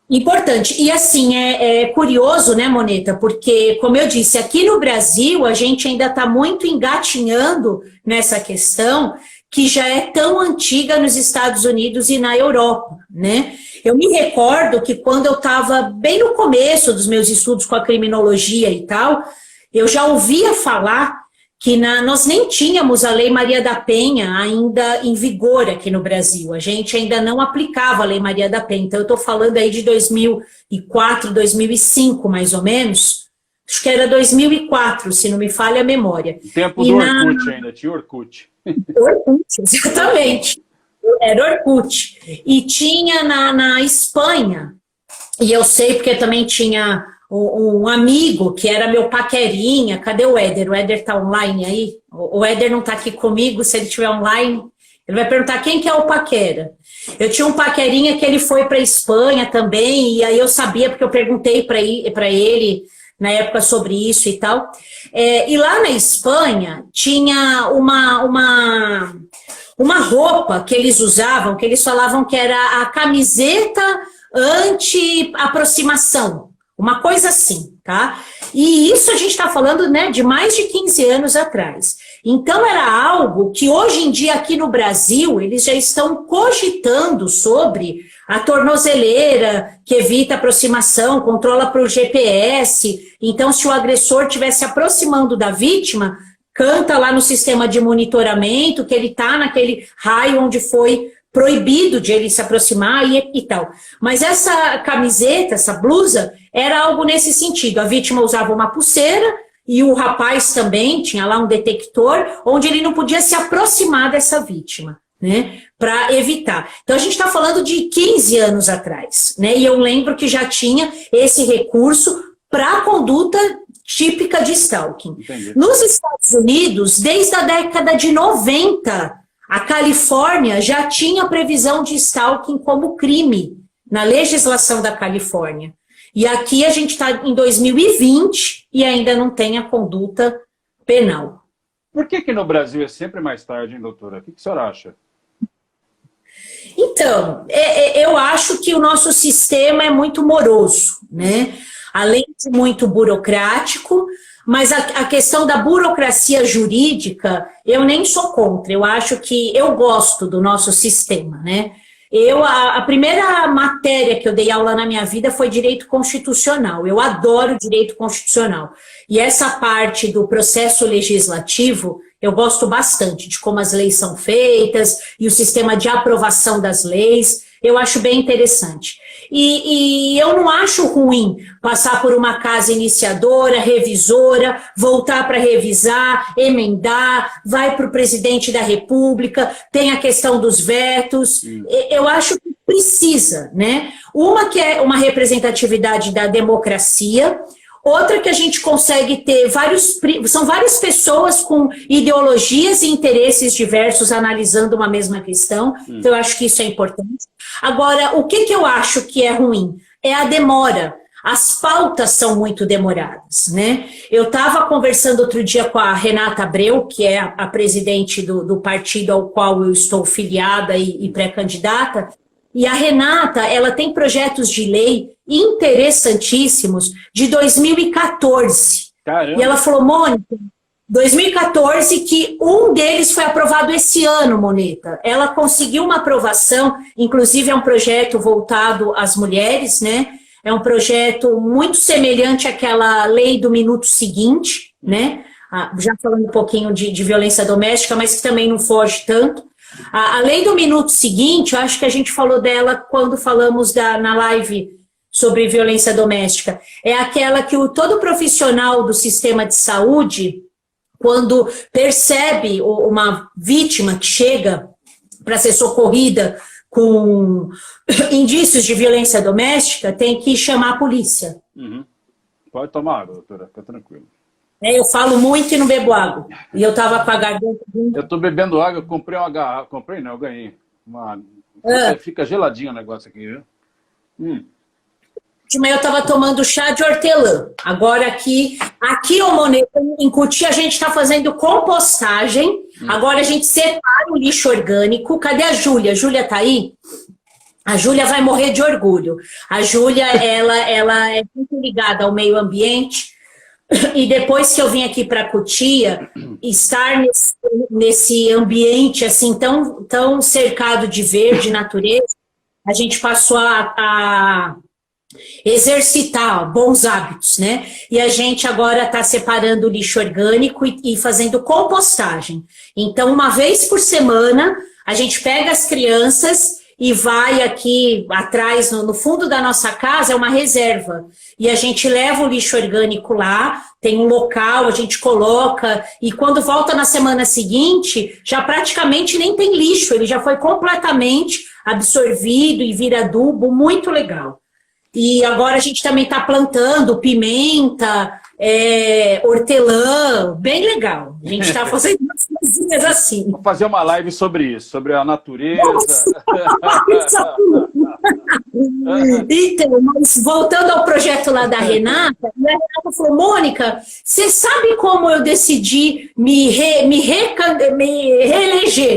Importante. E assim, é curioso, né, Moneta? Porque, como eu disse, aqui no Brasil a gente ainda está muito engatinhando nessa questão que já é tão antiga nos Estados Unidos e na Europa, né? Eu me recordo que quando eu estava bem no começo dos meus estudos com a criminologia e tal, eu já ouvia falar que nós nem tínhamos a Lei Maria da Penha ainda em vigor aqui no Brasil. A gente ainda não aplicava a Lei Maria da Penha. Então, eu estou falando aí de 2004, 2005, mais ou menos. Acho que era 2004, se não me falha a memória. O tempo do Orkut ainda, tinha Orkut. Orkut, exatamente. Era Orkut. E tinha na Espanha, e eu sei porque também tinha um amigo que era meu paquerinha. Cadê o Éder? O Éder tá online aí? O Éder não tá aqui comigo, se ele estiver online, ele vai perguntar quem que é o paquera. Eu tinha um paquerinha que ele foi para Espanha também, e aí eu sabia, porque eu perguntei para ele na época sobre isso e tal. E lá na Espanha tinha uma roupa que eles usavam, que eles falavam que era a camiseta anti-aproximação. Uma coisa assim, tá? E isso a gente está falando, né, de mais de 15 anos atrás. Então era algo que hoje em dia aqui no Brasil eles já estão cogitando sobre a tornozeleira que evita aproximação, controla por GPS. Então se o agressor estiver se aproximando da vítima, canta lá no sistema de monitoramento que ele está naquele raio onde foi proibido de ele se aproximar e tal. Mas essa camiseta, essa blusa, era algo nesse sentido. A vítima usava uma pulseira e o rapaz também tinha lá um detector onde ele não podia se aproximar dessa vítima, né? Para evitar. Então a gente está falando de 15 anos atrás, né? E eu lembro que já tinha esse recurso para a conduta típica de stalking. Entendi. Nos Estados Unidos, desde a década de 90, a Califórnia já tinha previsão de stalking como crime na legislação da Califórnia. E aqui a gente está em 2020 e ainda não tem a conduta penal. Por que no Brasil é sempre mais tarde, hein, doutora? O que a senhora acha? Então, eu acho que o nosso sistema é muito moroso, né? Além de muito burocrático, mas a questão da burocracia jurídica, eu nem sou contra. Eu acho que eu gosto do nosso sistema, né? A primeira matéria que eu dei aula na minha vida foi direito constitucional. Eu adoro direito constitucional. E essa parte do processo legislativo, eu gosto bastante de como as leis são feitas e o sistema de aprovação das leis. Eu acho bem interessante. E eu não acho ruim passar por uma casa iniciadora, revisora, voltar para revisar, emendar, vai para o presidente da República, tem a questão dos vetos. Eu acho que precisa, né? Uma que é uma representatividade da democracia, outra que a gente consegue ter são várias pessoas com ideologias e interesses diversos analisando uma mesma questão, então eu acho que isso é importante. Agora, o que eu acho que é ruim? É a demora. As pautas são muito demoradas, né? Eu estava conversando outro dia com a Renata Abreu, que é a presidente do partido ao qual eu estou filiada e pré-candidata, e a Renata, ela tem projetos de lei interessantíssimos de 2014. Caramba. E ela falou, Mônica, 2014, que um deles foi aprovado esse ano, Moneta. Ela conseguiu uma aprovação, inclusive é um projeto voltado às mulheres, né? É um projeto muito semelhante àquela lei do minuto seguinte, né? Já falando um pouquinho de violência doméstica, mas que também não foge tanto. A lei do minuto seguinte, eu acho que a gente falou dela quando falamos na live sobre violência doméstica. É aquela que todo profissional do sistema de saúde, quando percebe uma vítima que chega para ser socorrida com indícios de violência doméstica, tem que chamar a polícia. Uhum. Pode tomar água, doutora, fica tranquilo. Eu falo muito e não bebo água. E eu estava com a garganta... Eu estou bebendo água, eu comprei uma garrafa. Comprei não, eu ganhei. Fica geladinho o negócio aqui, viu? De manhã eu estava tomando chá de hortelã. Agora aqui ô Moneta, em Cotia, a gente está fazendo compostagem. Agora a gente separa o lixo orgânico. Cadê a Júlia? A Júlia está aí? A Júlia vai morrer de orgulho. A Júlia, ela é muito ligada ao meio ambiente. E depois que eu vim aqui para Cotia, estar nesse ambiente assim tão cercado de verde, natureza, a gente passou a exercitar bons hábitos, né? E a gente agora está separando o lixo orgânico e fazendo compostagem. Então, uma vez por semana, a gente pega as crianças e vai aqui atrás, no fundo da nossa casa, é uma reserva. E a gente leva o lixo orgânico lá, tem um local, a gente coloca, e quando volta na semana seguinte, já praticamente nem tem lixo, ele já foi completamente absorvido e vira adubo, muito legal. E agora a gente também está plantando pimenta, hortelã, bem legal. A gente está fazendo umas coisinhas assim. Vou fazer uma live sobre isso, sobre a natureza. Então, mas voltando ao projeto lá da Renata, a Renata falou, Mônica, você sabe como eu decidi me reeleger,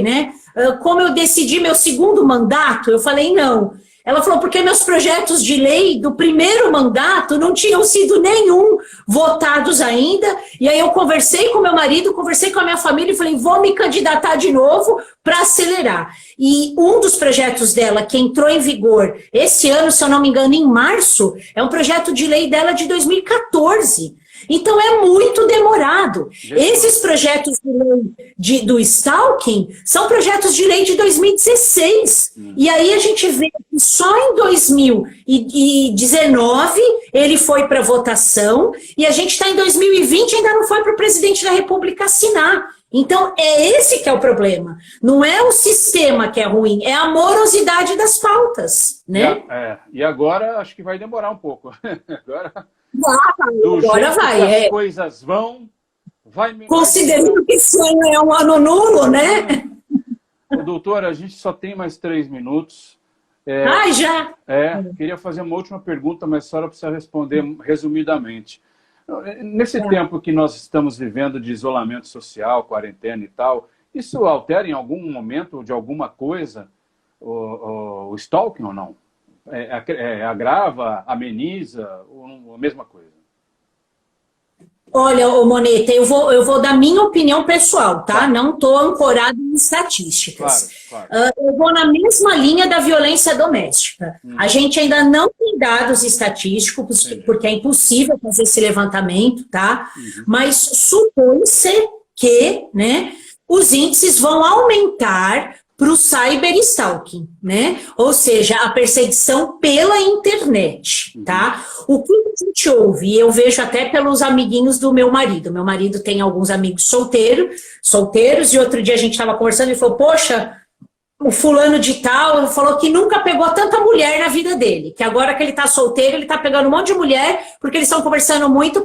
né? Como eu decidi meu segundo mandato? Eu falei, não. Ela falou, porque meus projetos de lei do primeiro mandato não tinham sido nenhum votados ainda. E aí eu conversei com meu marido, conversei com a minha família e falei, vou me candidatar de novo para acelerar. E um dos projetos dela, que entrou em vigor esse ano, se eu não me engano, em março, é um projeto de lei dela de 2014. Então é muito demorado. Esses projetos de lei do stalking são projetos de lei de 2016. E aí a gente vê que só em 2019 ele foi para votação e a gente está em 2020 e ainda não foi para o presidente da República assinar. Então é esse que é o problema. Não é o sistema que é ruim, é a morosidade das pautas, né? E agora acho que vai demorar um pouco. Agora vai. As coisas vai considerando que esse ano é um ano nulo, né? Doutora, a gente só tem mais 3 minutos. Já? Queria fazer uma última pergunta, mas a senhora precisa responder resumidamente. Nesse tempo que nós estamos vivendo de isolamento social, quarentena e tal, isso altera em algum momento de alguma coisa o stalking ou não? Agrava, ameniza, ou a mesma coisa? Olha, Moneta, eu vou dar minha opinião pessoal, tá? Não estou ancorada em estatísticas. Claro. Eu vou na mesma linha da violência doméstica. A gente ainda não tem dados estatísticos, porque é impossível fazer esse levantamento, tá? Mas supõe-se que, né, os índices vão aumentar para o cyberstalking, né? Ou seja, a perseguição pela internet, tá? O que a gente ouve, e eu vejo até pelos amiguinhos do meu marido. Meu marido tem alguns amigos solteiros, e outro dia a gente estava conversando e falou, poxa, o fulano de tal falou que nunca pegou tanta mulher na vida dele, que agora que ele tá solteiro, ele tá pegando um monte de mulher, porque eles estão conversando muito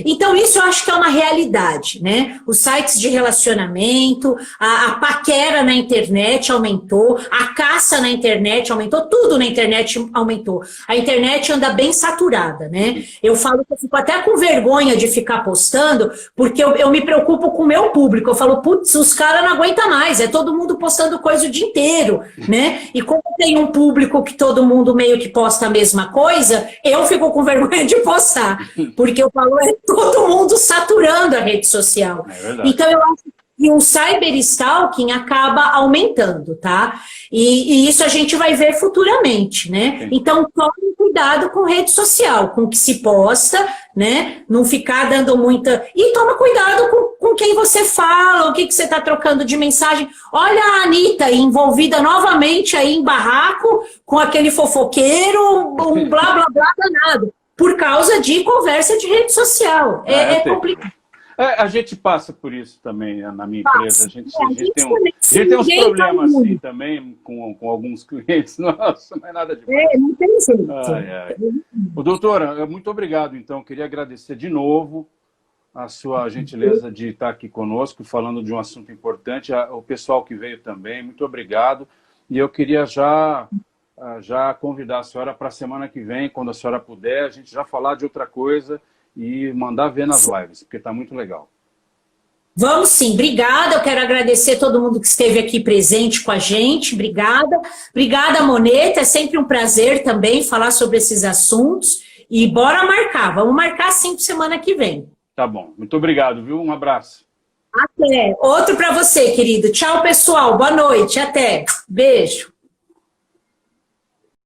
Então isso eu acho que é uma realidade, né? Os sites de relacionamento, a paquera na internet aumentou, a caça na internet aumentou, tudo na internet aumentou. A internet anda bem saturada, né? Eu falo que eu fico até com vergonha de ficar postando, porque eu me preocupo com o meu público. Eu falo, putz, os caras não aguentam mais, é todo mundo postando coisa o dia inteiro. inteiro, né? E como tem um público que todo mundo meio que posta a mesma coisa, eu fico com vergonha de postar, porque eu falo, é todo mundo saturando a rede social. Então, eu acho que o cyberstalking acaba aumentando, tá? E isso a gente vai ver futuramente, né? Sim. Então, tome cuidado com rede social, com o que se posta, né? Não ficar dando muita... E toma cuidado com quem você fala, o que você está trocando de mensagem. Olha a Anitta envolvida novamente aí em barraco, com aquele fofoqueiro, um blá, blá, blá danado, por causa de conversa de rede social. É complicado. A gente passa por isso também na minha empresa. A gente tem uns problemas assim também com alguns clientes. Nossa, não é nada demais. Não tem jeito. Doutora, muito obrigado, então. Queria agradecer de novo a sua gentileza de estar aqui conosco, falando de um assunto importante. O pessoal que veio também, muito obrigado. E eu queria já convidar a senhora para a semana que vem, quando a senhora puder, a gente já falar de outra coisa e mandar ver nas lives, porque está muito legal. Vamos sim, obrigada. Eu quero agradecer todo mundo que esteve aqui presente com a gente. Obrigada. Obrigada, Moneta. É sempre um prazer também falar sobre esses assuntos. E bora marcar. Vamos marcar sim para semana que vem. Tá bom. Muito obrigado, viu? Um abraço. Até. Outro para você, querido. Tchau, pessoal. Boa noite. Até. Beijo.